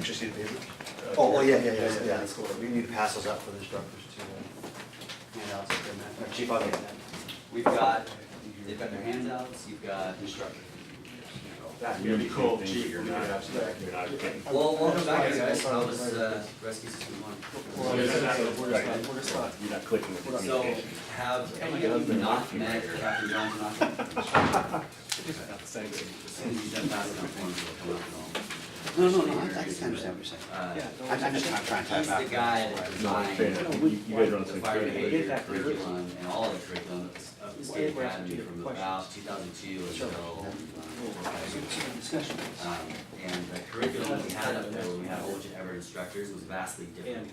extra sheet of paper? Oh, yeah, That's cool. We need to pass those out for the instructors too. Handouts, Chief, I'll get that. We've got, they've got their handouts, you've got instructors. That's really cool, Chief. You're not abstract. Well, welcome back, guys. How was rescue system one? We're just not. You're not clicking with the So, communication. have any of you not met Captain John Tanaka? As soon as you step past that point, it'll come up and all. No, I just understand what you're saying. I'm just trying to He's type the guy that designed You guys are on the the same fire page. behavior curriculum and all the curriculum of the state academy from about 2002 until and the curriculum that we had up there, when we had a whole bunch of Everett instructors, was vastly different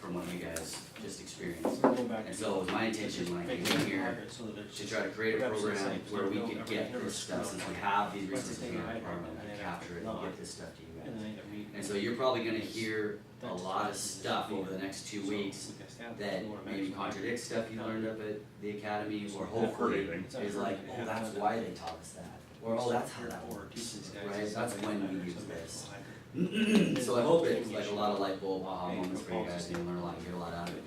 from what you guys just experienced. And so it was my intention when I came in here to try to create a program where we could get this stuff, since we have these resources in our department, to capture it and get this stuff to you guys. And so you're probably gonna hear a lot of stuff over the next 2 weeks that maybe contradicts stuff you learned up at the academy, or hopefully is like, oh, that's why they taught us that. Or, oh, that's how that works, right? That's when we use this. So I hope it's like a lot of light bulb aha moments for you guys, and you learn a lot, you get a lot out of it.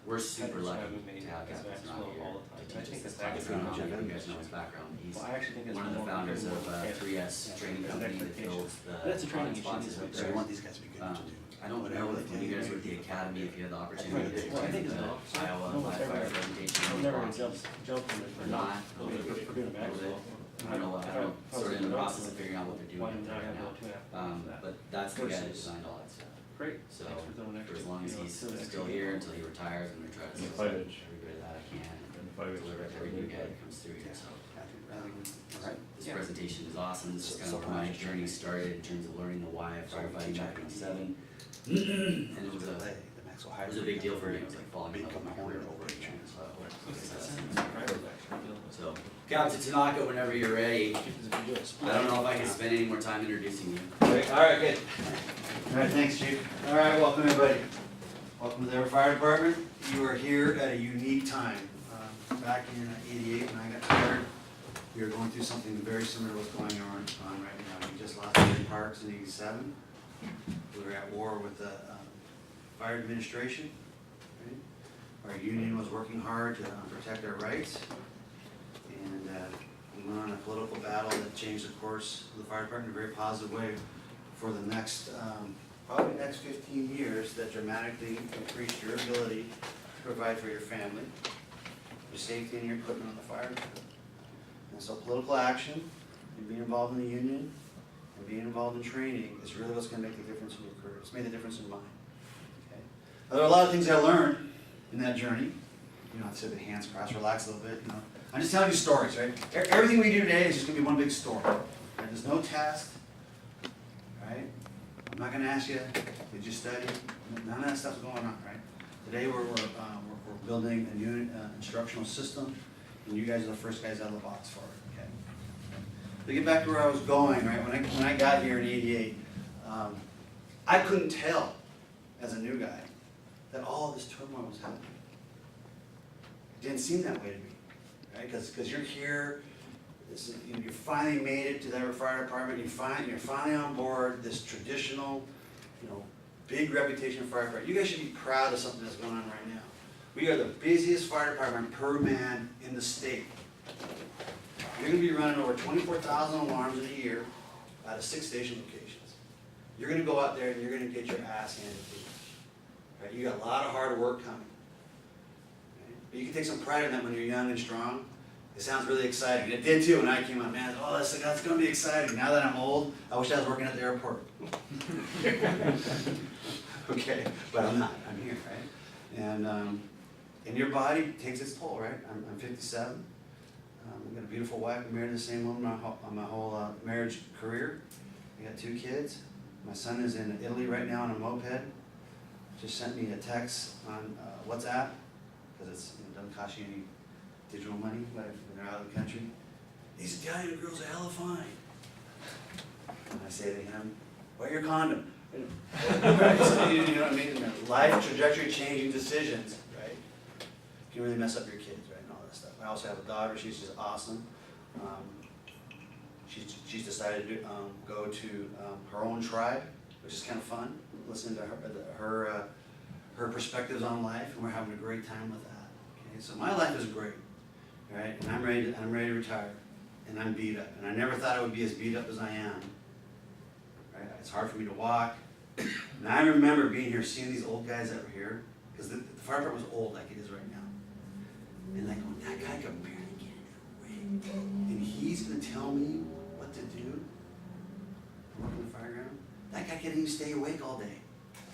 We're super lucky to have Captain Tanaka here to teach us this class. I don't know if you guys know his background. He's one of the founders of 3S training company that builds the training sponsors up So we there. want these guys to be good to do. I don't know if when you guys were at the academy, if you had the opportunity to attend the Iowa live fire presentation. I'm never gonna jump from it Or or not, not. a little bit, I don't know, sort of in the process of figuring out what they're doing Why up didn't I there have right no now. 2.5 hours? But that's the guy that designed all that stuff. Great. So, Thanks for throwing for extra, as long as you know, he's throwing still extra here, people. until he retires, I'm gonna try to And the sell every 5-inch. bit of that I can, And the and 5-inch. deliver it to every new guy that comes through here, so. Alright. This presentation is awesome, this is kind of where my journey started in terms of learning the why of firefighting back in '07. And it was a big deal for me, it was like falling in love with my career over again, so. So, Captain Tanaka, whenever you're ready, I don't know if I can spend any more time introducing you. Alright, good. Alright, thanks, Chief. Alright, welcome everybody. Welcome to the Everett Fire Department. You are here at a unique time. Back in '88 when I got hired, we were going through something very similar to what's going on right now. We just lost Green Parks in '87. We were at war with the fire administration. Right? Our union was working hard to protect our rights. And we went on a political battle that changed the course of the fire department in a very positive way for the next, probably the next 15 years, that dramatically increased your ability to provide for your family, your safety, and your equipment on the fire department. And so political action, and being involved in the union, and being involved in training is really what's going to make the difference in your career. It's made a difference in mine. Okay? Now, there are a lot of things I learned in that journey. You know, I said the hands crossed, relax a little bit, you know. I'm just telling you stories, right? Everything we do today is just gonna be one big story. Right? There's no test, right? I'm not gonna ask you, did you study? None of that stuff's going on, right? Today we're building a new instructional system, and you guys are the first guys out of the box for it, okay? To get back to where I was going, right? When I got here in '88, I couldn't tell as a new guy that all this turmoil was happening. It didn't seem that way to me. Right? Because you're here, you finally made it to the Everett Fire Department, you're finally on board this traditional, big reputation of firefighter. You guys should be proud of something that's going on right now. We are the busiest fire department per man in the state. You're going to be running over 24,000 alarms in a year out of 6 station locations. You're going to go out there and you're going to get your ass handed to you. Right? You got a lot of hard work coming. But you can take some pride in that when you're young and strong. It sounds really exciting. It did too when I came out. Man, oh, that's going to be exciting. Now that I'm old, I wish I was working at the airport. Okay, but I'm not. I'm here, right? And your body takes its toll, right? I'm 57. I've got a beautiful wife. I'm married to the same woman my whole marriage career. I got 2 kids. My son is in Italy right now on a moped. Just sent me a text on WhatsApp. Because it doesn't cost you any digital money when they're out of the country. These Italian girls are hella fine. And I say to him, wear your condom. Right? So, you know what I mean? Life trajectory changing decisions, right? Can really mess up your kids, right? And all that stuff. I also have a daughter, she's just awesome. She's decided to go to her own tribe which is kind of fun, listening to her perspectives on life, and we're having a great time with that. Okay, so my life is great, right? And I'm ready to retire, and I'm beat up, and I never thought I would be as beat up as I am. Right? It's hard for me to walk, and I remember being here, seeing these old guys that were here, because the fire department was old like it is right now, and like, going, that guy could barely get in the rig, and he's gonna tell me what to do. I'm working the fire ground. That guy can't even stay awake all day.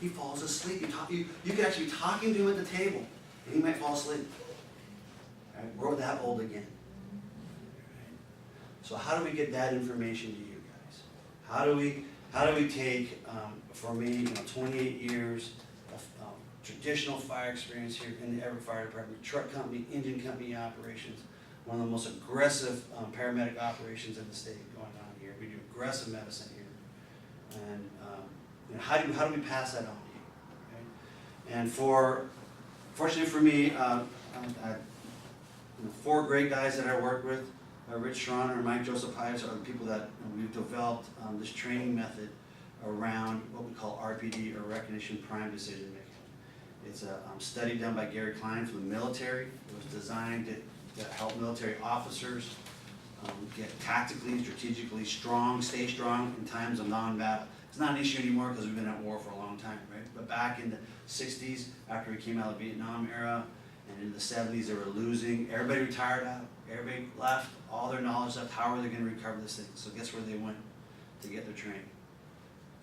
He falls asleep. You could actually be talking to him at the table, and he might fall asleep. Right? We're that old again. Right? So how do we get that information to you guys? How do we take, for me, 28 years of traditional fire experience here in the Everett Fire Department, truck company, engine company operations, one of the most aggressive paramedic operations in the state going on here. We do aggressive medicine here. And how do we pass that on to you? Okay? And fortunately for me, four great guys that I work with, Rich Schroner and Mike Joseph Hydes, are the people that we've developed this training method around what we call RPD, or recognition prime decision making. It's a study done by Gary Klein from the military. It was designed to help military officers get tactically, strategically strong, stay strong in times of non-battle. It's not an issue anymore because we've been at war for a long time, right? But back in the 60s, after we came out of the Vietnam era, and in the 70s, they were losing. Everybody retired out. Everybody left. All their knowledge left. How are they going to recover this thing? So guess where they went to get their training?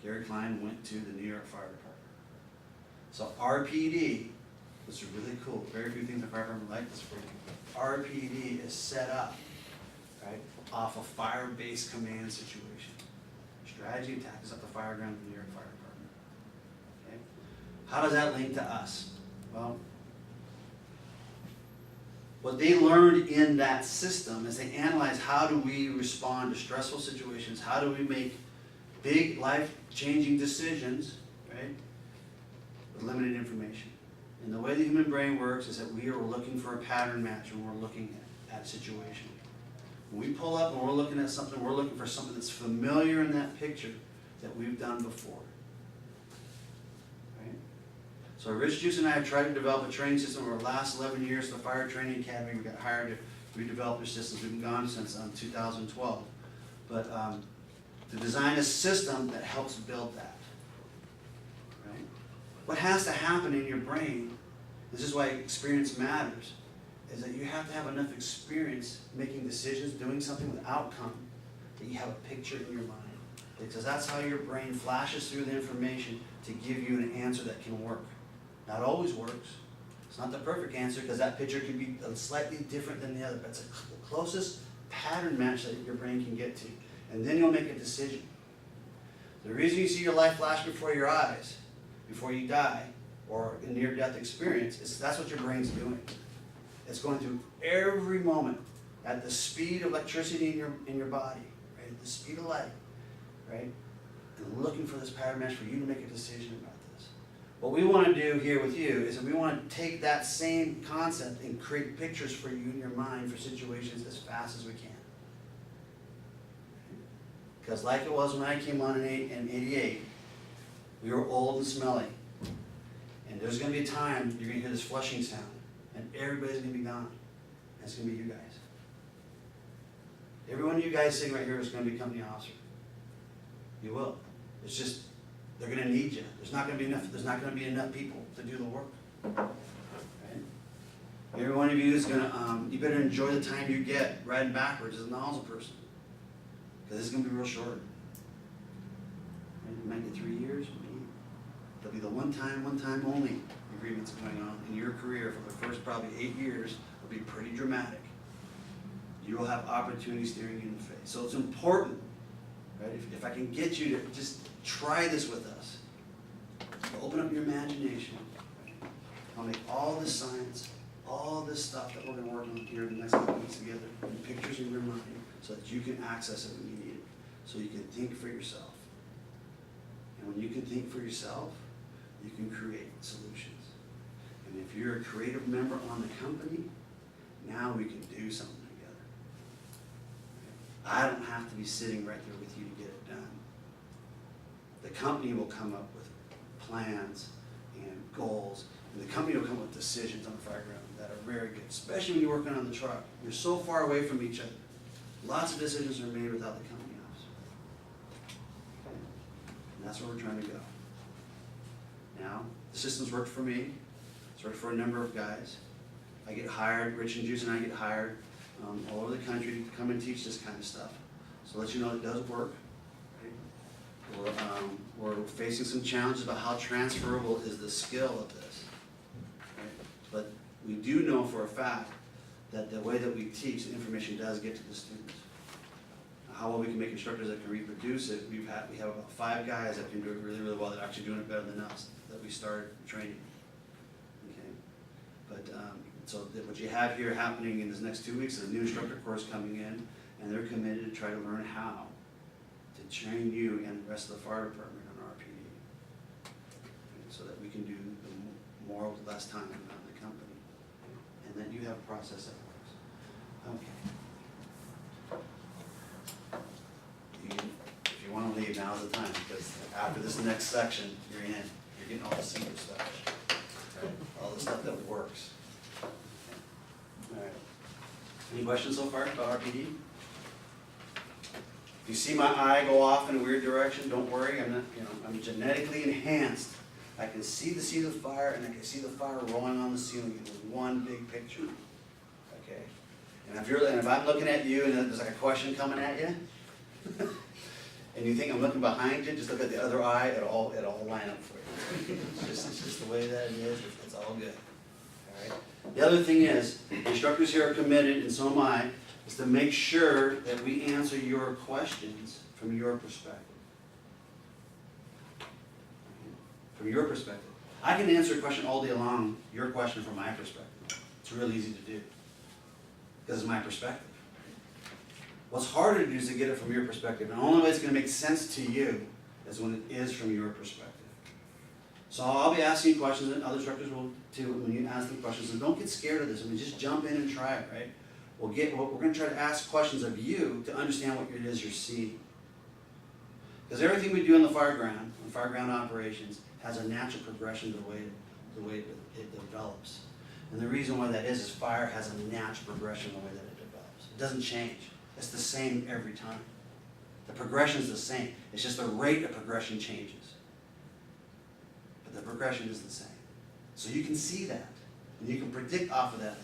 Gary Klein went to the New York Fire Department. So RPD, which is really cool. Very few things the fire department like this for you. RPD is set up, right, off a fire-based command situation. Strategy and tactics at the fire ground of the New York Fire Department. Okay? How does that link to us? Well, what they learned in that system is they analyzed how do we respond to stressful situations, how do we make big life-changing decisions, right, with limited information. And the way the human brain works is that we are looking for a pattern match when we're looking at a situation. When we pull up and we're looking at something, we're looking for something that's familiar in that picture that we've done before. Right? So Rich Juice and I have tried to develop a training system over the last 11 years at the Fire Training Academy. We got hired to redevelop our systems. We've been gone since 2012. But to design a system that helps build that. Right? What has to happen in your brain, this is why experience matters, is that you have to have enough experience making decisions, doing something with outcome, that you have a picture in your mind. Because that's how your brain flashes through the information to give you an answer that can work. Not always works. It's not the perfect answer because that picture can be slightly different than the other, but it's the closest pattern match that your brain can get to. And then you'll make a decision. The reason you see your life flash before your eyes, before you die, or a near-death experience, is that's what your brain's doing. It's going through every moment at the speed of electricity in your body, right? At the speed of light, right? And looking for this pattern match for you to make a decision about this. What we want to do here with you is that we want to take that same concept and create pictures for you in your mind for situations as fast as we can. Because like it was when I came on in 88, we were old and smelly. And there's going to be a time you're going to hear this flushing sound. And everybody's going to be gone. And it's going to be you guys. Every one of you guys sitting right here is going to be a company officer. You will. It's just, they're going to need you. There's not going to be enough people to do the work. Right? Every one of you is going to, you better enjoy the time you get riding backwards as a nozzle person. Because this is going to be real short. You might get 3 years, maybe. There'll be the one time only agreements going on in your career for the first probably 8 years will be pretty dramatic. You will have opportunities staring you in the face. So it's important, right? If I can get you to just try this with us, open up your imagination. Right? I'll make all this science, all this stuff that we're going to work on here in the next couple weeks together, and pictures in your mind, so that you can access it when you need it, so you can think for yourself. And when you can think for yourself, you can create solutions. And if you're a creative member on the company, now we can do something together. I don't have to be sitting right there with you to get it done. The company will come up with plans and goals, and the company will come up with decisions on the fire ground that are very good, especially when you're working on the truck. You're so far away from each other. Lots of decisions are made without the company officer. And that's where we're trying to go. Now, the system's worked for me. It's worked for a number of guys. I get hired, Rich and Juice and I get hired all over the country to come and teach this kind of stuff. So let you know it does work. Right? We're facing some challenges about how transferable is the skill of this. Right? But we do know for a fact that the way that we teach, the information does get to the students. How well we can make instructors that can reproduce it, we have about 5 guys that can do it really, really well, that are actually doing it better than us, that we started training. Okay? But so what you have here happening in this next 2 weeks is a new instructor course coming in, and they're committed to try to learn how to train you and the rest of the fire department on RPD, so that we can do the more with less time around the company, and then you have a process that works. Okay. If you want to leave, now's the time, because after this next section, you're in. You're getting all the secret stuff, right? All the stuff that works. All right. Any questions so far about RPD? If you see my eye go off in a weird direction, don't worry. I'm not, I'm genetically enhanced. I can see the fire, and I can see the fire rolling on the ceiling in one big picture. Okay. And if I'm looking at you and there's like a question coming at you, and you think I'm looking behind you, just look at the other eye. It'll line up for you. It's just the way that it is. It's all good. All right. The other thing is, instructors here are committed, and so am I, is to make sure that we answer your questions from your perspective. From your perspective. I can answer a question all day long, your question from my perspective. It's real easy to do, because it's my perspective. What's harder to do is to get it from your perspective, and the only way it's going to make sense to you is when it is from your perspective. So I'll be asking you questions, and other instructors will too, when you ask them questions. And don't get scared of this. I mean, just jump in and try it, right? We're going to try to ask questions of you to understand what it is you're seeing. Because everything we do on the fire ground operations, has a natural progression to the way it develops. And the reason why that is fire has a natural progression the way that it develops. It doesn't change. It's the same every time. The progression is the same. It's just the rate of progression changes. But the progression is the same. So you can see that, and you can predict off of that.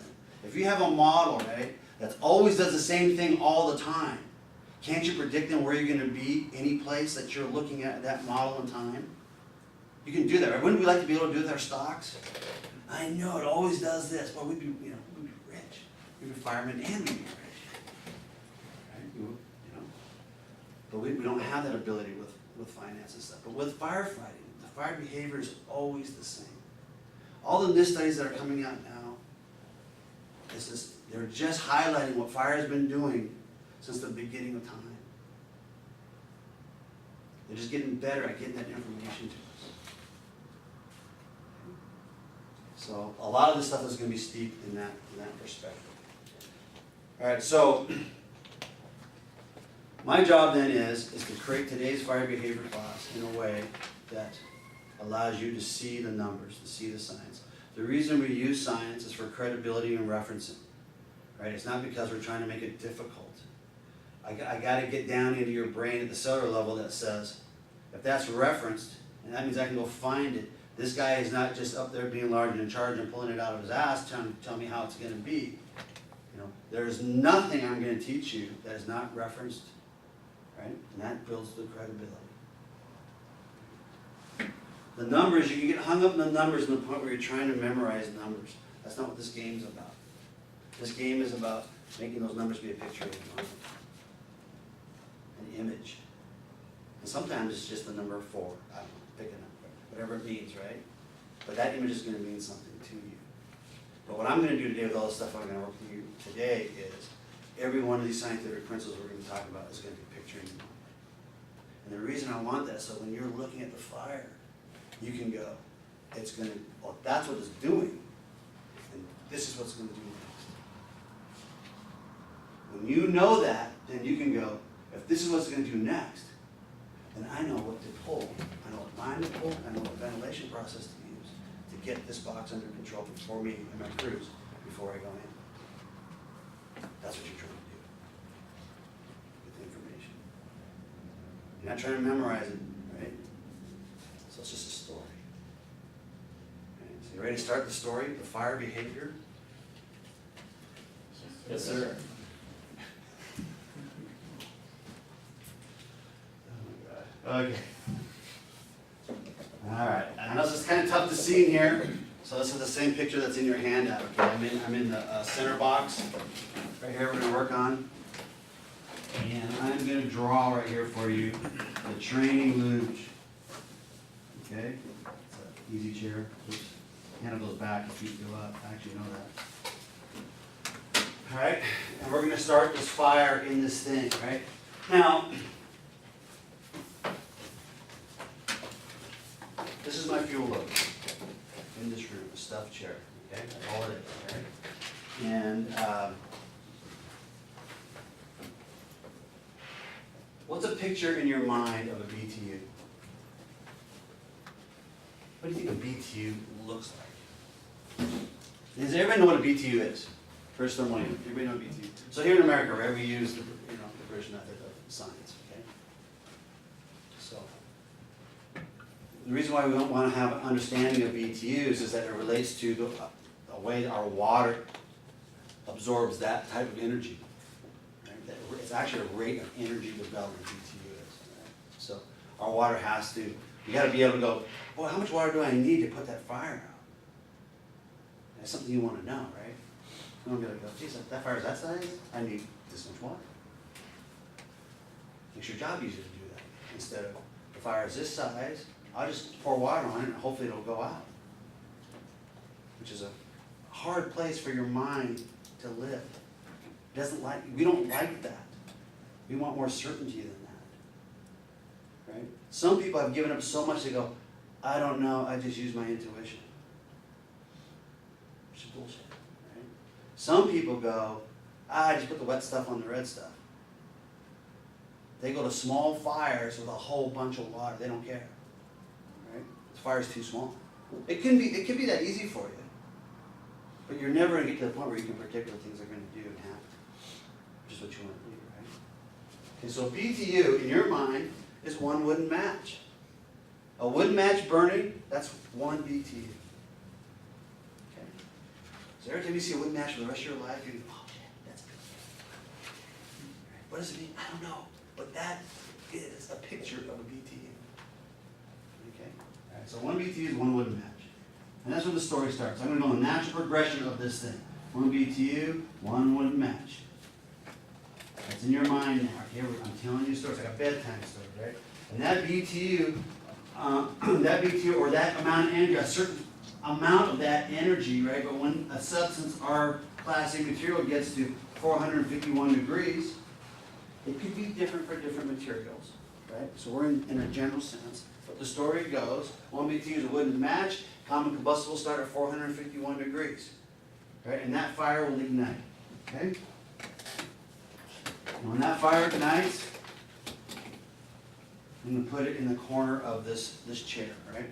If you have a model, right, that always does the same thing all the time, can't you predict then where you're going to be any place that you're looking at that model in time? You can do that, right? Wouldn't we like to be able to do it with our stocks? I know, it always does this. Well, we'd be rich. We'd be firemen and we'd be rich. Right? But we don't have that ability with finance and stuff. But with firefighting, the fire behavior is always the same. All the NIST studies that are coming out now, they're just highlighting what fire has been doing since the beginning of time. They're just getting better at getting that information to us. So a lot of this stuff is going to be steeped in that perspective. All right, so my job then is to create today's fire behavior class in a way that allows you to see the numbers, to see the science. The reason we use science is for credibility and referencing. Right? It's not because we're trying to make it difficult. I got to get down into your brain at the cellular level that says, if that's referenced, and that means I can go find it. This guy is not just up there being large and in charge and pulling it out of his ass, tell me how it's going to be. There's nothing I'm going to teach you that is not referenced, right? And that builds the credibility. The numbers, you can get hung up in the numbers to the point where you're trying to memorize numbers. That's not what this game's about. This game is about making those numbers be a picture of your mind, an image. And sometimes it's just the number 4. I don't know, pick a number, whatever it means, right? But that image is going to mean something to you. But what I'm going to do today with all the stuff I'm going to work with you today is every one of these scientific principles we're going to talk about is going to be pictured in your mind. And the reason I want that is so when you're looking at the fire, you can go, it's going to, well, that's what it's doing, and this is what's going to do next. When you know that, then you can go, if this is what's going to do next, then I know what to pull. mechanical, I know what ventilation process to use to get this box under control for me and my crews before I go in. That's what you're trying to do with the information. You're not trying to memorize it, right? So it's just a story. Okay, so you ready to start the story, the fire behavior? Yes, sir. Oh my God. Okay. All right. I know this is kind of tough to see in here. So this is the same picture that's in your handout. Okay, I'm in the center box right here. We're gonna work on, and I'm gonna draw right here for you the training luge. Okay, it's an easy chair. Oops. Handle goes back, your feet go up. I actually know that. All right, and we're gonna start this fire in this thing. Right now. This is my fuel load in this room, a stuffed chair, okay? That's all it is, right? And what's a picture in your mind of a BTU? What do you think a BTU looks like? Does everybody know what a BTU is? British thermal unit. Everybody know what a BTU is? So here in America, right, we use the British method of science, okay? So. The reason why we don't want to have an understanding of BTUs is that it relates to the way our water absorbs that type of energy. Right? It's actually a rate of energy development BTU is. Right? So our water has to, you got to be able to go, well, how much water do I need to put that fire out? That's something you want to know, right? You don't be able to go, geez, that fire's that size? I need this much water. Makes your job easier to do that. Instead of, the fire is this size, I'll just pour water on it and hopefully it'll go out. Which is a hard place for your mind to live. We don't like that. We want more certainty than that. Right? Some people have given up so much they go, I don't know, I just use my intuition. Which is bullshit. Right? Some people go, I just put the wet stuff on the red stuff. They go to small fires with a whole bunch of water. They don't care. Right? The fire's too small. It can be that easy for you. But you're never going to get to the point where you can predict what things are going to do and happen. Which is what you want to do, right? Okay, so BTU, in your mind, is one wooden match. A wooden match burning, that's one BTU. Okay? So every time you see a wooden match for the rest of your life, you go, oh shit, that's good. What does it mean? I don't know. But that is a picture of a BTU. Okay? All right, so one BTU is one wooden match. And that's where the story starts. I'm going to go in the natural progression of this thing. One BTU, one wooden match. That's in your mind now. Okay, I'm telling you a story. It's like a bedtime story, right? And that BTU, or that amount of energy, a certain amount of that energy, right? But when a substance, our Class A material, gets to 451 degrees, it could be different for different materials, right? So we're in a general sense. But the story goes, one BTU is a wooden match, common combustible start at 451 degrees, right? And that fire will ignite, okay? And when that fire ignites, I'm going to put it in the corner of this chair, right?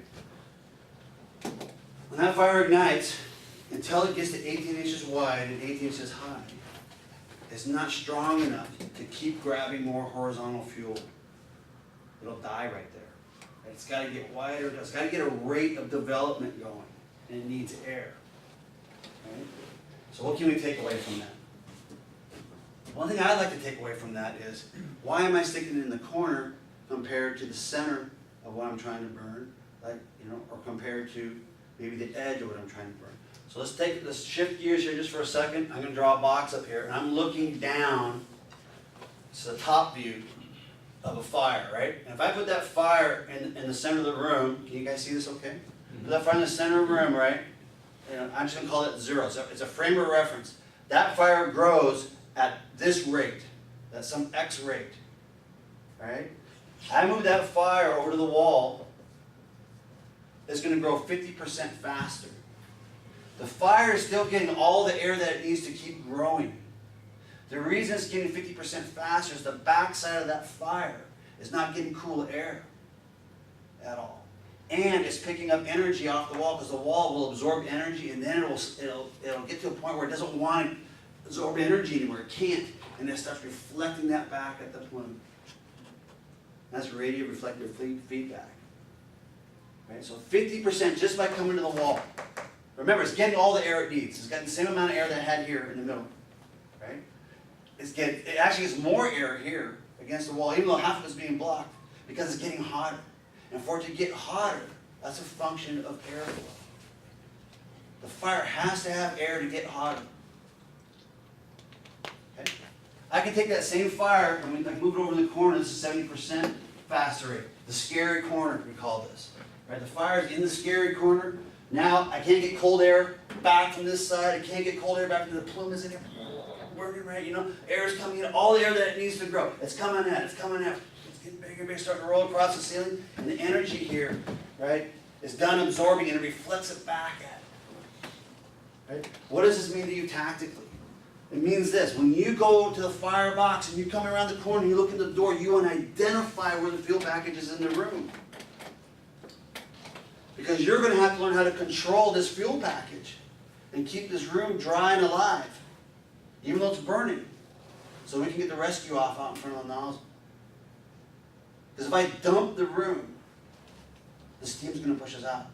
When that fire ignites, until it gets to 18 inches wide and 18 inches high, it's not strong enough to keep grabbing more horizontal fuel. It'll die right there. It's got to get wider. It's got to get a rate of development going, and it needs air. Right? So what can we take away from that? One thing I'd like to take away from that is, why am I sticking it in the corner compared to the center of what I'm trying to burn, or compared to maybe the edge of what I'm trying to burn? So let's shift gears here just for a second. I'm going to draw a box up here, and I'm looking down. It's the top view of a fire, right? And if I put that fire in the center of the room, can you guys see this okay? Put that fire in the center of the room, right? And I'm just going to call it 0. So it's a frame of reference. That fire grows at this rate. That's some X rate, right? I move that fire over to the wall. It's going to grow 50% faster. The fire is still getting all the air that it needs to keep growing. The reason it's getting 50% faster is the backside of that fire is not getting cool air at all. and it's picking up energy off the wall because the wall will absorb energy, and then it'll get to a point where it doesn't want to absorb energy anymore. It can't, and it starts reflecting that back at the plume. That's radiant reflective feedback. Right? So 50% just by coming to the wall. Remember, it's getting all the air it needs. It's got the same amount of air that it had here in the middle. Right? It actually gets more air here against the wall, even though half of it's being blocked, because it's getting hotter. And for it to get hotter, that's a function of airflow. The fire has to have air to get hotter. Okay? I can take that same fire and I can move it over in the corner. This is 70% faster rate. The scary corner, we call this. Right? The fire is in the scary corner. Now I can't get cold air back from this side. I can't get cold air back from the plume. Is in here working right. You know, air is coming in. All the air that it needs to grow. It's coming out. It's coming out. It's getting bigger and bigger, starting to roll across the ceiling. And the energy here, right, is done absorbing and it reflects it back at it. Right? What does this mean to you tactically? It means this: when you go to the firebox and you come around the corner and you look in the door, you want to identify where the fuel package is in the room. Because you're going to have to learn how to control this fuel package and keep this room dry and alive, even though it's burning, so we can get the rescue off out in front of the nozzle. Because if I dump the room, the steam's going to push us out.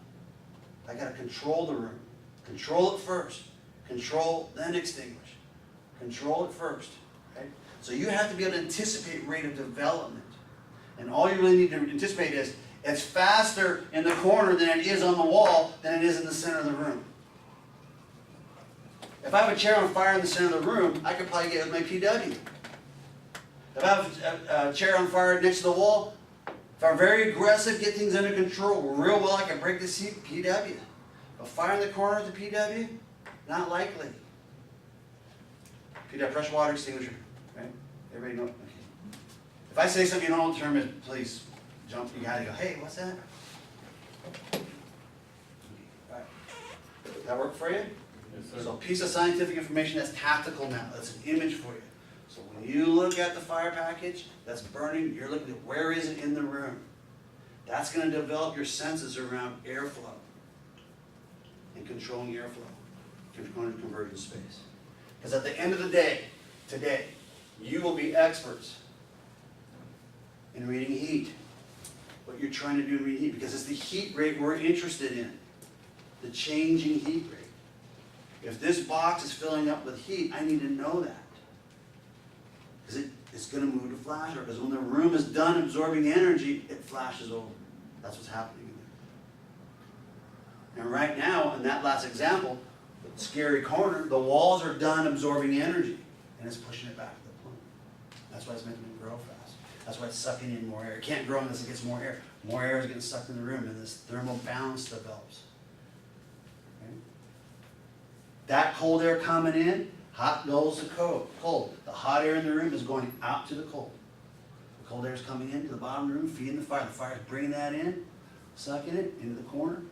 I got to control the room. Control it first. Control, then extinguish. Control it first. Right? So you have to be able to anticipate rate of development. And all you really need to anticipate is, it's faster in the corner than it is on the wall than it is in the center of the room. If I have a chair on fire in the center of the room, I could probably get it with my PW. If I have a chair on fire next to the wall, if I'm very aggressive, get things under control real well, I can break the seat, PW. A fire in the corner with the PW? Not likely. PW, pressure water extinguisher. Right? Everybody know? Okay. If I say something you don't know the term is, please jump. You gotta go, hey, what's that? Okay. All right. That work for you? Yes, sir. So a piece of scientific information that's tactical now. That's an image for you. So when you look at the fire package that's burning, you're looking at where is it in the room. That's going to develop your senses around airflow and controlling airflow, controlling conversion space. Because at the end of the day, today, you will be experts in reading heat. What you're trying to do in reading heat, because it's the heat rate we're interested in. The changing heat rate. If this box is filling up with heat, I need to know that. Because it's going to move to flash over. Because when the room is done absorbing energy, it flashes over. That's what's happening in there. And right now, in that last example, the scary corner, the walls are done absorbing energy. And it's pushing it back to the plume. That's why it's making it grow fast. That's why it's sucking in more air. It can't grow unless it gets more air. More air is getting sucked in the room, and this thermal balance develops. Okay? That cold air coming in, hot goes to cold. The hot air in the room is going out to the cold. The cold air is coming into the bottom of the room, feeding the fire. The fire is bringing that in, sucking it into the corner.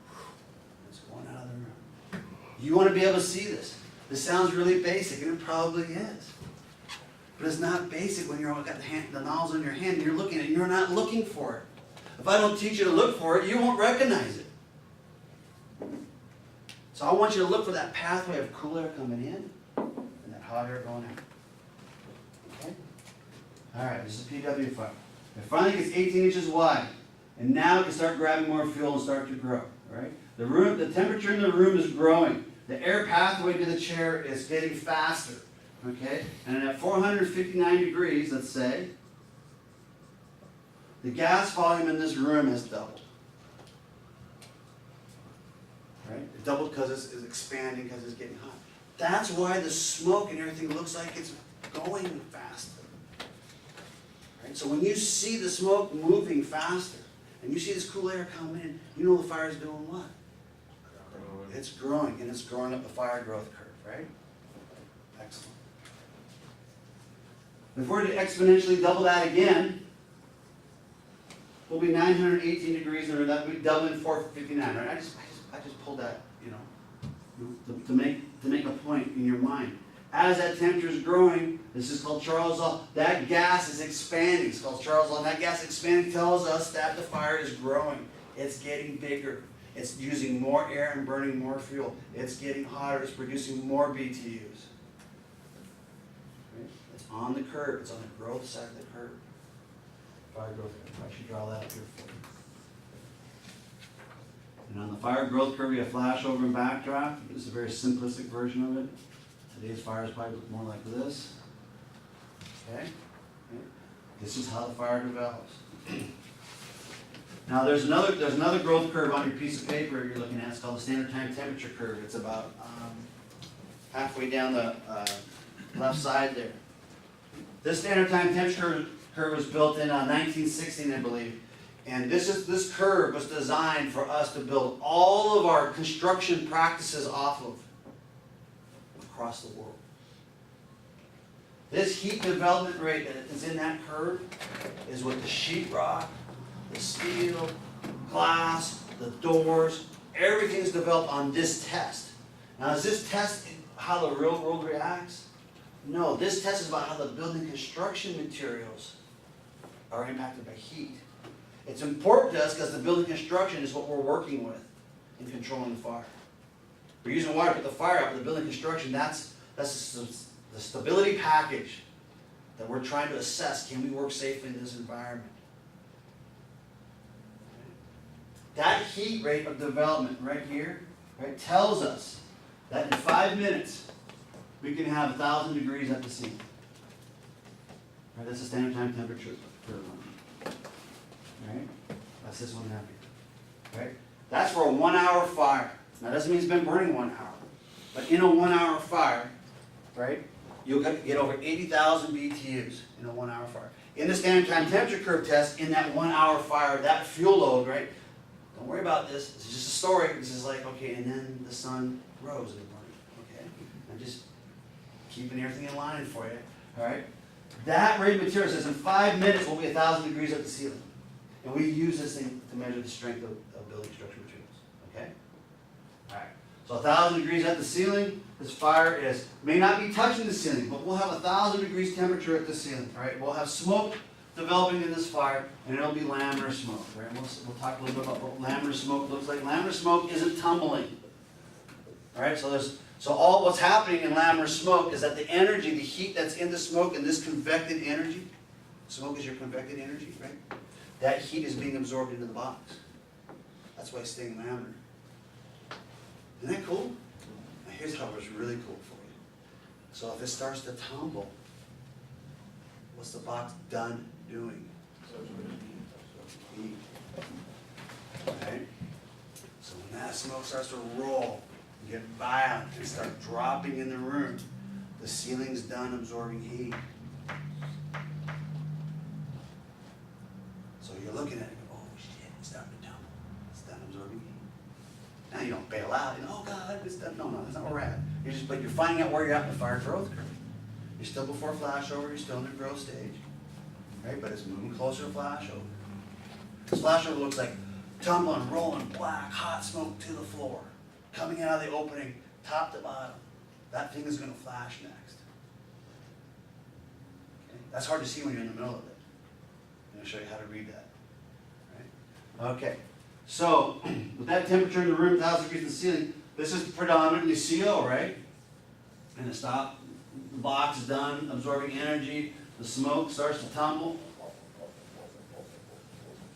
It's going out of the room. You want to be able to see this. This sounds really basic, and it probably is. But it's not basic when you've got the nozzle in your hand and you're looking at it and you're not looking for it. If I don't teach you to look for it, you won't recognize it. So I want you to look for that pathway of cool air coming in and that hot air going out. Okay? Alright, this is a PW fire. It finally gets 18 inches wide. And now it can start grabbing more fuel and start to grow. Right? The temperature in the room is growing. The air pathway to the chair is getting faster. Okay? And at 459 degrees, let's say, the gas volume in this room has doubled. Right? It doubled because it's expanding, because it's getting hot. That's why the smoke and everything looks like it's going faster. Right? So when you see the smoke moving faster, and you see this cool air coming in, you know the fire's doing what? It's growing, and it's growing up the fire growth curve, right? Excellent. If we're to exponentially double that again, we'll be 918 degrees, or that would be doubling 459, right? I just pulled that, you know, to make a point in your mind. As that temperature is growing, this is called Charles' law, that gas is expanding. It's called Charles' law, and that gas expanding tells us that the fire is growing. It's getting bigger. It's using more air and burning more fuel. It's getting hotter. It's producing more BTUs. Right? It's on the curve. It's on the growth side of the curve. Fire growth curve. I should draw that up here for you. And on the fire growth curve, you have flashover and backdraft. This is a very simplistic version of it. Today's fires probably look more like this. Okay? This is how the fire develops. Now there's another growth curve on your piece of paper you're looking at. It's called the standard time temperature curve. It's about halfway down the left side there. This standard time temperature curve was built in 1916, I believe. And this curve was designed for us to build all of our construction practices off of across the world. This heat development rate that is in that curve is what the sheetrock, the steel, glass, the doors, everything's developed on this test. Now, is this test how the real world reacts? No, this test is about how the building construction materials are impacted by heat. It's important to us because the building construction is what we're working with in controlling the fire. We're using water to put the fire out, but the building construction, that's the stability package that we're trying to assess. Can we work safely in this environment? That heat rate of development right here, right, tells us that in 5 minutes we can have 1,000 degrees at the ceiling. Right, that's the standard time temperature curve. Right? That's this one down here. Right? That's for a 1 hour fire. Now that doesn't mean it's been burning 1 hour. But in a 1 hour fire, right, you'll get over 80,000 BTUs in a 1 hour fire. In the standard time temperature curve test, in that 1 hour fire, that fuel load, right? Don't worry about this. This is just a story. This is like, okay, and then the sun rose in the morning. Okay? I'm just keeping everything in line for you. All right? That rate of material says in 5 minutes we'll be 1,000 degrees at the ceiling. And we use this thing to measure the strength of building structure materials. Okay? Alright. So 1,000 degrees at the ceiling, this fire may not be touching the ceiling, but we'll have 1,000 degrees temperature at the ceiling. Right? We'll have smoke developing in this fire, and it'll be laminar smoke. Right? We'll talk a little bit about what laminar smoke looks like. Laminar smoke isn't tumbling. Alright, so all what's happening in laminar smoke is that the energy, the heat that's in the smoke, and this convected energy, smoke is your convected energy, right? That heat is being absorbed into the box. That's why it's staying laminar. Isn't that cool? Now here's how it's really cool for you. So if it starts to tumble, what's the box done doing? Heat. Right? So when that smoke starts to roll, get violent, and start dropping in the room, the ceiling's done absorbing heat. So you're looking at it and go, oh shit, it's starting to tumble. It's done absorbing heat. Now you don't bail out, and oh God, it's done. No, that's not where we're at. But you're finding out where you're at in the fire growth curve. You're still before flashover, you're still in the growth stage. Right? But it's moving closer to flashover. This flashover looks like tumbling, rolling, black, hot smoke to the floor. Coming out of the opening, top to bottom. That thing is going to flash next. Okay? That's hard to see when you're in the middle of it. I'm going to show you how to read that. Right? Okay. So, with that temperature in the room, 1,000 degrees in the ceiling, this is predominantly CO, right? And the box is done absorbing energy. The smoke starts to tumble.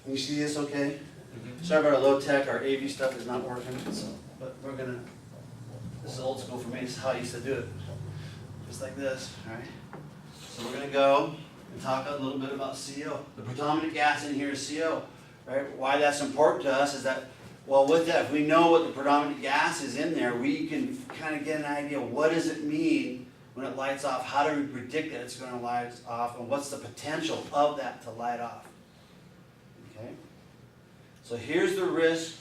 Can you see this okay? Sorry about our low tech, our AV stuff is not working, but we're gonna, this is old school for me, this is how I used to do it. Just like this, alright? So we're gonna go and talk a little bit about CO. The predominant gas in here is CO, right? Why that's important to us is that, well, with that, if we know what the predominant gas is in there, we can kind of get an idea, what does it mean when it lights off? How do we predict that it's gonna light off, and what's the potential of that to light off? Okay? So here's the risk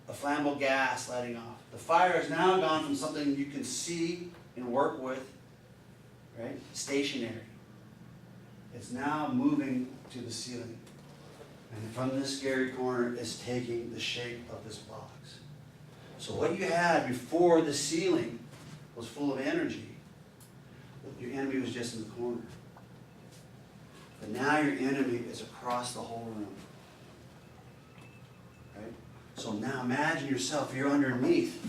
of flammable gas lighting off. The fire has now gone from something you can see and work with, right, stationary. It's now moving to the ceiling. And from this scary corner, it's taking the shape of this box. So what you had before the ceiling was full of energy, your enemy was just in the corner. But now your enemy is across the whole room. So now imagine yourself, you're underneath.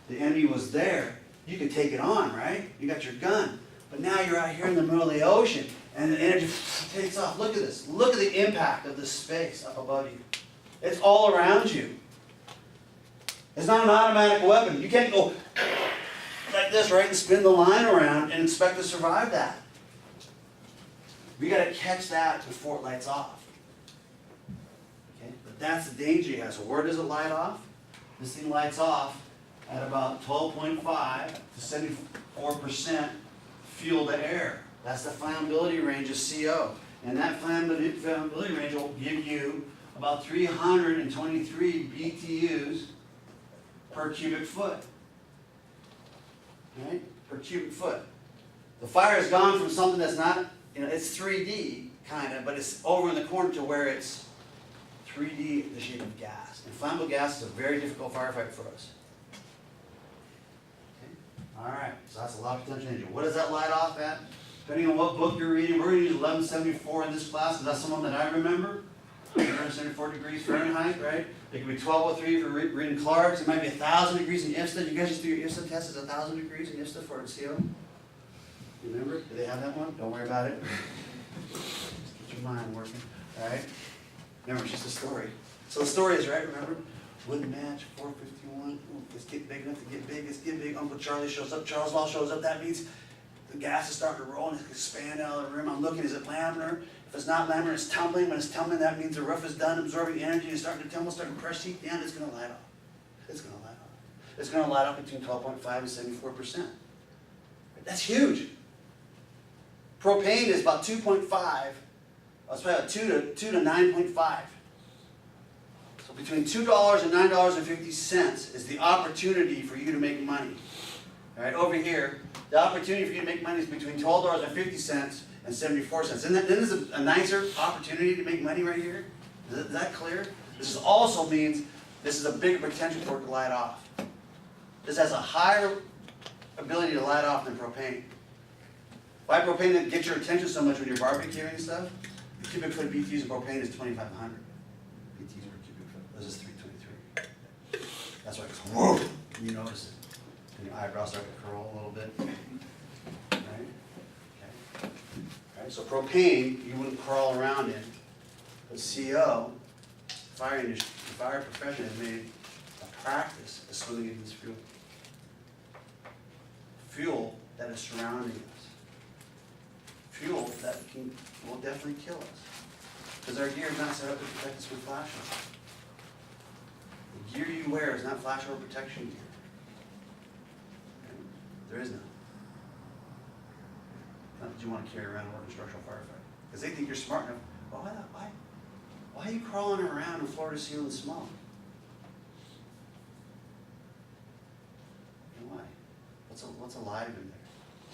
The enemy was there. You could take it on, right? You got your gun. But now you're out here in the middle of the ocean, and the energy takes off. Look at this. Look at the impact of this space up above you. It's all around you. It's not an automatic weapon. You can't go like this, right, and spin the line around and expect to survive that. We got to catch that before it lights off. Okay? But that's the danger you have. So where does it light off? This thing lights off at about 12.5 to 74% fuel to air. That's the flammability range of CO. And that flammability range will give you about 323 BTUs per cubic foot. Right? Per cubic foot. The fire has gone from something that's not, it's 3D kind of, but it's over in the corner to where it's 3D in the shape of gas. And flammable gas is a very difficult firefight for us. Okay? All right, so that's a lot of potential energy. What does that light off at? Depending on what book you're reading, we're going to use 1174 in this class, because that's the one that I remember. 174 degrees Fahrenheit, right? It could be 1203 if you're reading Clark's. It might be 1,000 degrees in IFSTA. You guys just do your IFSTA test. It's 1,000 degrees in IFSTA for CO. You remember? Do they have that one? Don't worry about it. Just get your mind working. All right? Remember, it's just a story. So the story is, right, remember? Wouldn't match, 451. Ooh, let's get big enough to get big. Let's get big. Uncle Charlie shows up. Charles Law shows up. That means the gas is starting to roll and it's expand out of the room. I'm looking, is it laminar? If it's not laminar, it's tumbling. When it's tumbling, that means the roof is done absorbing energy. It's starting to tumble, starting to press heat down. It's going to light off. It's going to light off. It's going to light off between 12.5 and 74%. That's huge. Propane is about 2.5. It's probably about 2 to 9.5. So between $2 and $9.50 is the opportunity for you to make money. All right, over here, the opportunity for you to make money is between $12.50 and 74 cents. Isn't this a nicer opportunity to make money right here? Is that clear? This also means this is a bigger potential for it to light off. This has a higher ability to light off than propane. Why propane that gets your attention so much when you're barbecuing and stuff? The cubic foot BTUs of propane is 2,500 BTUs per cubic foot. This is 323. That's why it's whoa. You notice it. And your eyebrows start to curl a little bit. Right? Okay. Right? So propane, you wouldn't crawl around in. But CO, fire industry, the fire profession has made a practice of swimming in this fuel. Fuel that is surrounding us. Fuel that will definitely kill us. Because our gear is not set up to protect us from flashes. The gear you wear is not flash or protection gear. There is none. Not that you want to carry around and work in structural firefighting. Because they think you're smart enough. Well, why are you crawling around in Florida sealing smoke? And why? What's alive in there?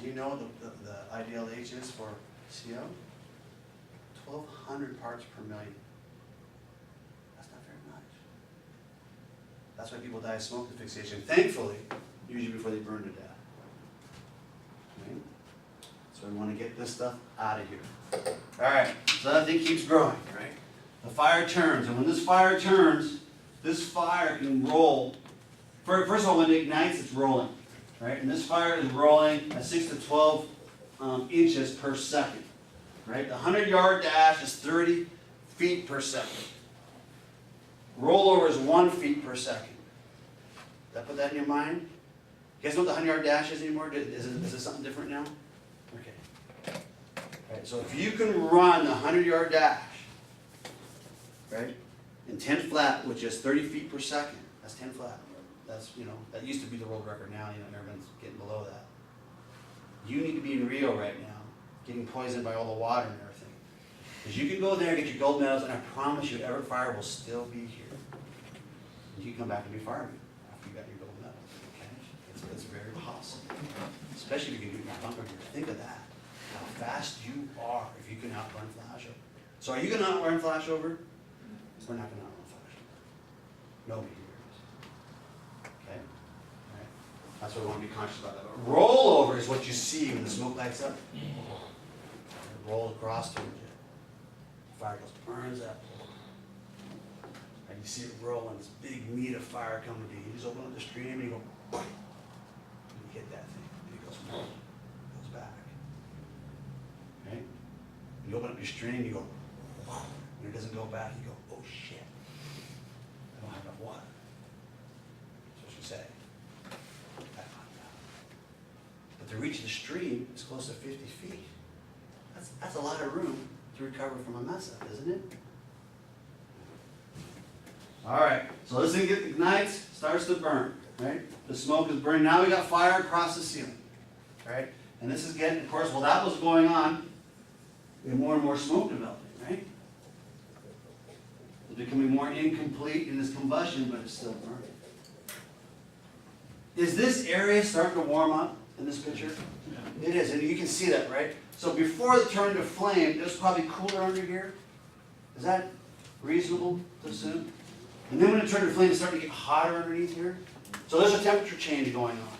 Do you know the ideal H is for CO? 1,200 parts per million. That's not very much. That's why people die of smoke asphyxiation. Thankfully, usually before they burn to death. Right? So we want to get this stuff out of here. All right, so that thing keeps growing, right? The fire turns, and when this fire turns, this fire can roll. First of all, when it ignites, it's rolling. Right? And this fire is rolling at 6 to 12 inches per second. Right? The 100-yard dash is 30 feet per second. Rollover is 1 feet per second. Did I put that in your mind? You guys know what the 100-yard dash is anymore? Is it something different now? Okay. Right, so if you can run the 100-yard dash, right, in 10 flat, which is 30 feet per second, that's 10 flat. That's, that used to be the world record now, everyone's getting below that. You need to be in Rio right now, getting poisoned by all the water and everything. Because you can go there and get your gold medals, and I promise you, Everett Fire will still be here. And you can come back and be fireman after you got your gold medal. Okay? It's very possible. Especially if you can do your bunker gear. Think of that. How fast you are if you can outrun flashover. So are you going to outrun flashover? We're not going to outrun flashover. Nobody here is. Okay? All right. That's what we want to be conscious about. That. Rollover is what you see when the smoke lights up. It rolls across towards you. The fire goes, burns up. And you you see it rolling, this big meat of fire coming to you. You just open up the stream and you go, and you hit that thing, and it goes back. Okay? You open up your stream, you go, and it doesn't go back, you go, oh shit, I don't have enough water. That's what you say. But the reach of the stream is close to 50 feet. That's a lot of room to recover from a mess up, isn't it? All right, so this thing ignites, starts to burn, right? The smoke is burning. Now we got fire across the ceiling, right? And this is getting, of course, while that was going on, we had more and more smoke developing, right? It's becoming more incomplete in this combustion, but it's still burning. Is this area starting to warm up in this picture? Yeah. It is, and you can see that, right? So before it turned to flame, it was probably cooler under here. Is that reasonable to assume? And then when it turned to flame, it started to get hotter underneath here. So there's a temperature change going on.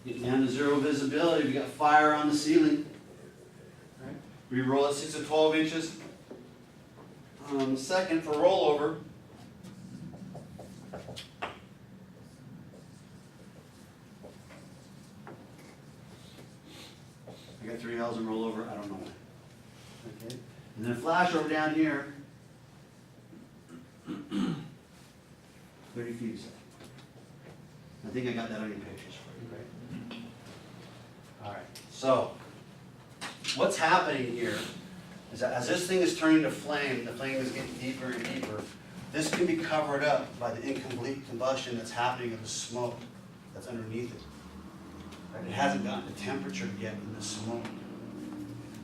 Getting down to zero visibility, we got fire on the ceiling. Right? We roll at 6 to 12 inches. Second for rollover. I got 3 L's in rollover, I don't know why. Okay. And then flash over down here. 30 feet a second. I think I got that on your pictures for you, right? All right, so what's happening here is that as this thing is turning to flame, the flame is getting deeper and deeper. This can be covered up by the incomplete combustion that's happening in the smoke that's underneath it. Right? It hasn't gotten the temperature yet in the smoke,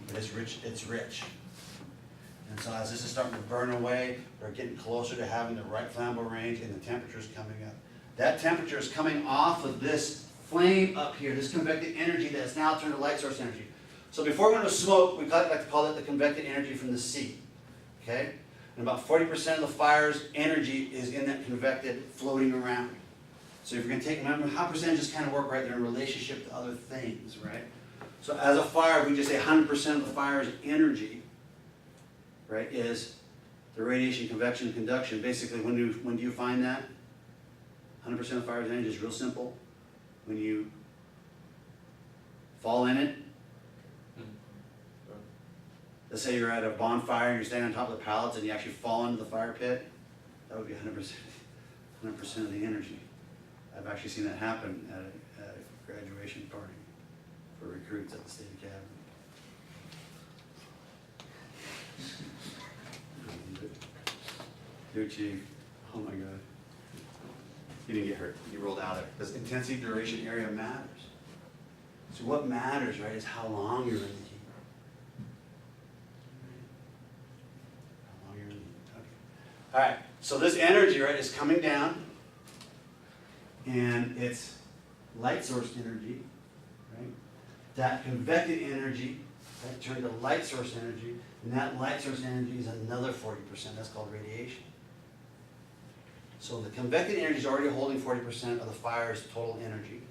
but it's rich. It's rich. And so as this is starting to burn away, we're getting closer to having the right flammable range, and the temperature is coming up. That temperature is coming off of this flame up here, this convected energy that's now turned to light source energy. So before we went to smoke, we like to call it the convected energy from the sea. Okay? And about 40% of the fire's energy is in that convected floating around. So if you're going to take, remember how percentages kind of work right there in relationship to other things, right? So as a fire, we just say 100% of the fire's energy, right, is the radiation, convection, conduction. Basically, when do you find that? 100% of fire's energy is real simple. When you fall in it, let's say you're at a bonfire and you're standing on top of the pallets and you actually fall into the fire pit, that would be 100% of the energy. I've actually seen that happen at a graduation party for recruits at the State Academy. Dear Chief, oh my God. You didn't get hurt, you rolled out of it. Because intensity, duration, area matters. So what matters, right, is how long you're in the heat. How long you're in the heat, okay. All right, so this energy, right, is coming down, and it's light source energy, right? That convected energy, that turned to light source energy, and that light source energy is another 40%, that's called radiation. So the convected energy is already holding 40% of the fire's total energy.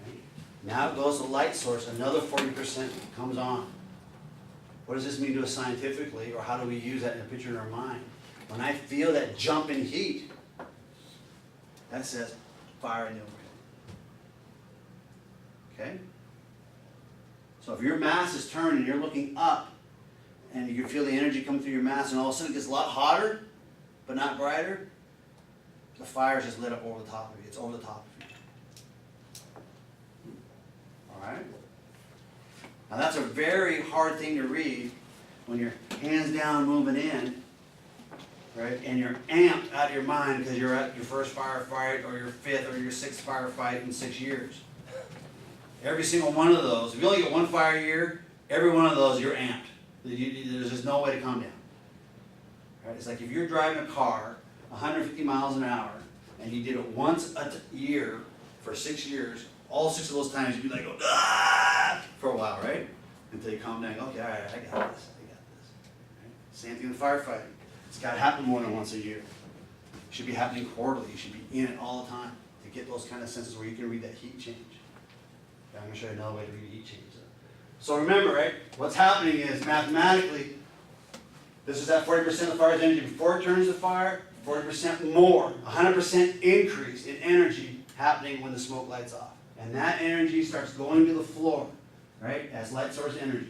Okay? Now it goes to light source, another 40% comes on. What does this mean to us scientifically, or how do we use that in a picture in our mind? When I feel that jump in heat, that says fire in the overhead. Okay? So if your mass is turned and you're looking up, and you feel the energy come through your mass, and all of a sudden it gets a lot hotter, but not brighter, the fire is just lit up over the top of you. It's over the top of you. All right? Now that's a very hard thing to read when you're hands down moving in, right? And you're amped out of your mind because you're at your first firefight or your 5th or your 6th firefight in 6 years. Every single one of those, if you only get one fire a year, every one of those you're amped. There's just no way to calm down. Right? It's like if you're driving a car 150 miles an hour and you did it once a year for 6 years, all 6 of those times you'd be like, oh, ah! For a while, right? Until you calm down. Okay, all right, I got this. Right? Same thing with firefighting. It's got to happen more than once a year. It should be happening quarterly. You should be in it all the time to get those kind of senses where you can read that heat change. Okay, I'm going to show you another way to read heat change. So remember, right? What's happening is mathematically, This is at 40% of the fire's energy before it turns to fire, 40% more, 100% increase in energy happening when the smoke lights off. And that energy starts going to the floor, right, as light source energy.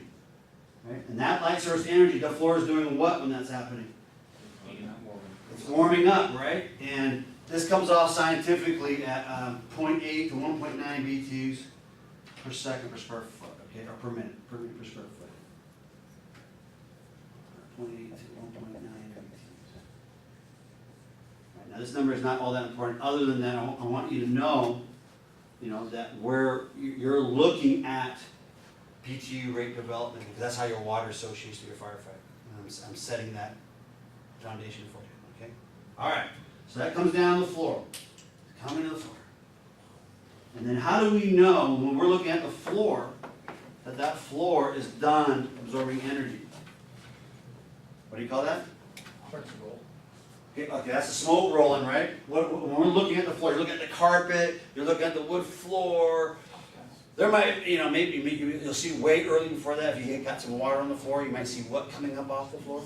Right? And that light source energy, the floor is doing what when that's happening? It's warming up, right? And this comes off scientifically at 0.8 to 1.9 BTUs per second per square foot, okay, or per minute per square foot. 0.8 to 1.9 BTUs. Right, now this number is not all that important. Other than that, I want you to know, that where you're looking at BTU rate development, because that's how your water associates to your firefight. And I'm setting that foundation for you, okay? All right, so that comes down the floor. It's coming to the floor. And then how do we know, when we're looking at the floor, that that floor is done absorbing energy? What do you call that? Okay, that's the smoke rolling, right? When we're looking at the floor, you're looking at the carpet, you're looking at the wood floor. There might, maybe you'll see way early before that, if you got some water on the floor, you might see what coming up off the floor?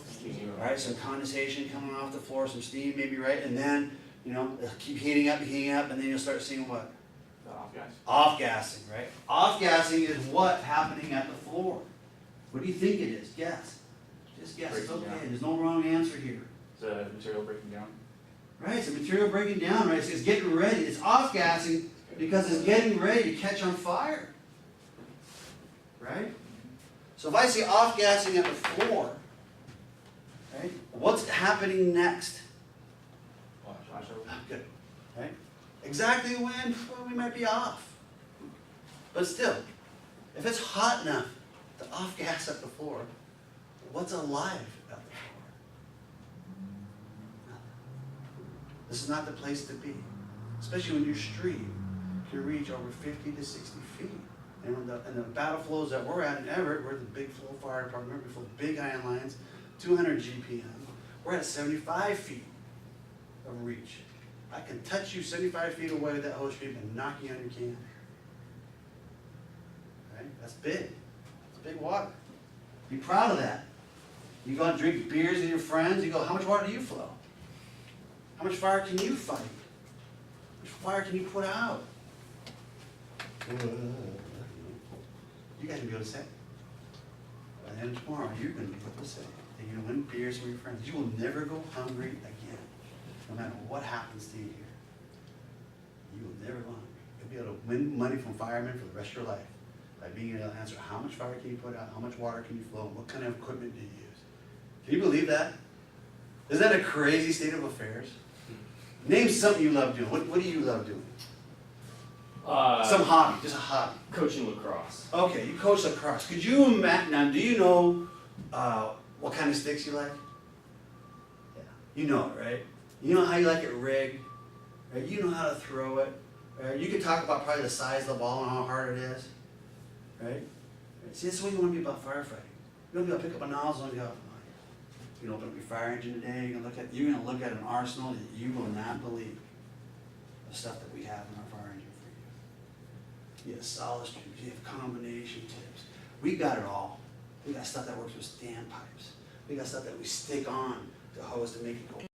Right, some condensation coming off the floor, some steam maybe, right? And then, it'll keep heating up, and then you'll start seeing what? Off-gassing, right? Off-gassing is what's happening at the floor. What do you think it is? Guess. Just guess, it's okay, there's no wrong answer here. Is the material breaking down? Right, it's a material breaking down, right? It's getting ready, it's off-gassing because it's getting ready to catch on fire. Right? So if I see off-gassing at the floor, right, what's happening next? Flash over. Good, right? Exactly when? Well, we might be off. But still, if it's hot enough to off-gas at the floor, what's alive at the floor? This is not the place to be, especially when your stream can reach over 50 to 60 feet. And when the battle flows that we're at in Everett, we're the big flow fire department, we flow big iron lines, 200 GPM. We're at 75 feet of reach. I can touch you 75 feet away with that hose stream and knock you on your can. Right? That's big. It's big water. Be proud of that. You go and drink beers with your friends, you go, how much water do you flow? How much fire can you fight? How much fire can you put out? You guys will be able to say. By the end of tomorrow, you're going to be able to say. And you're going to win beers with your friends. You will never go hungry again. No matter what happens to you here. You will never go hungry. You'll be able to win money from firemen for the rest of your life. By being able to answer how much fire can you put out, how much water can you flow, and what kind of equipment do you use. Can you believe that? Isn't that a crazy state of affairs? Name something you love doing. What do you love doing? Some hobby, just a hobby. Coaching lacrosse. Okay, you coach lacrosse. Could you imagine, now do you know what kind of sticks you like? Yeah, you know it, right? You know how you like it rigged, right? You know how to throw it, right? You could talk about probably the size of the ball and how hard it is, right? See, this is what you want to be about firefighting. You want to be able to pick up a nozzle and go, you can open up your fire engine today, you're gonna look at an arsenal that you will not believe the stuff that we have in our fire engine for you. You have solid streams, you have combination tips. We got it all. We got stuff that works with standpipes. We got stuff that we stick on the hose to make it go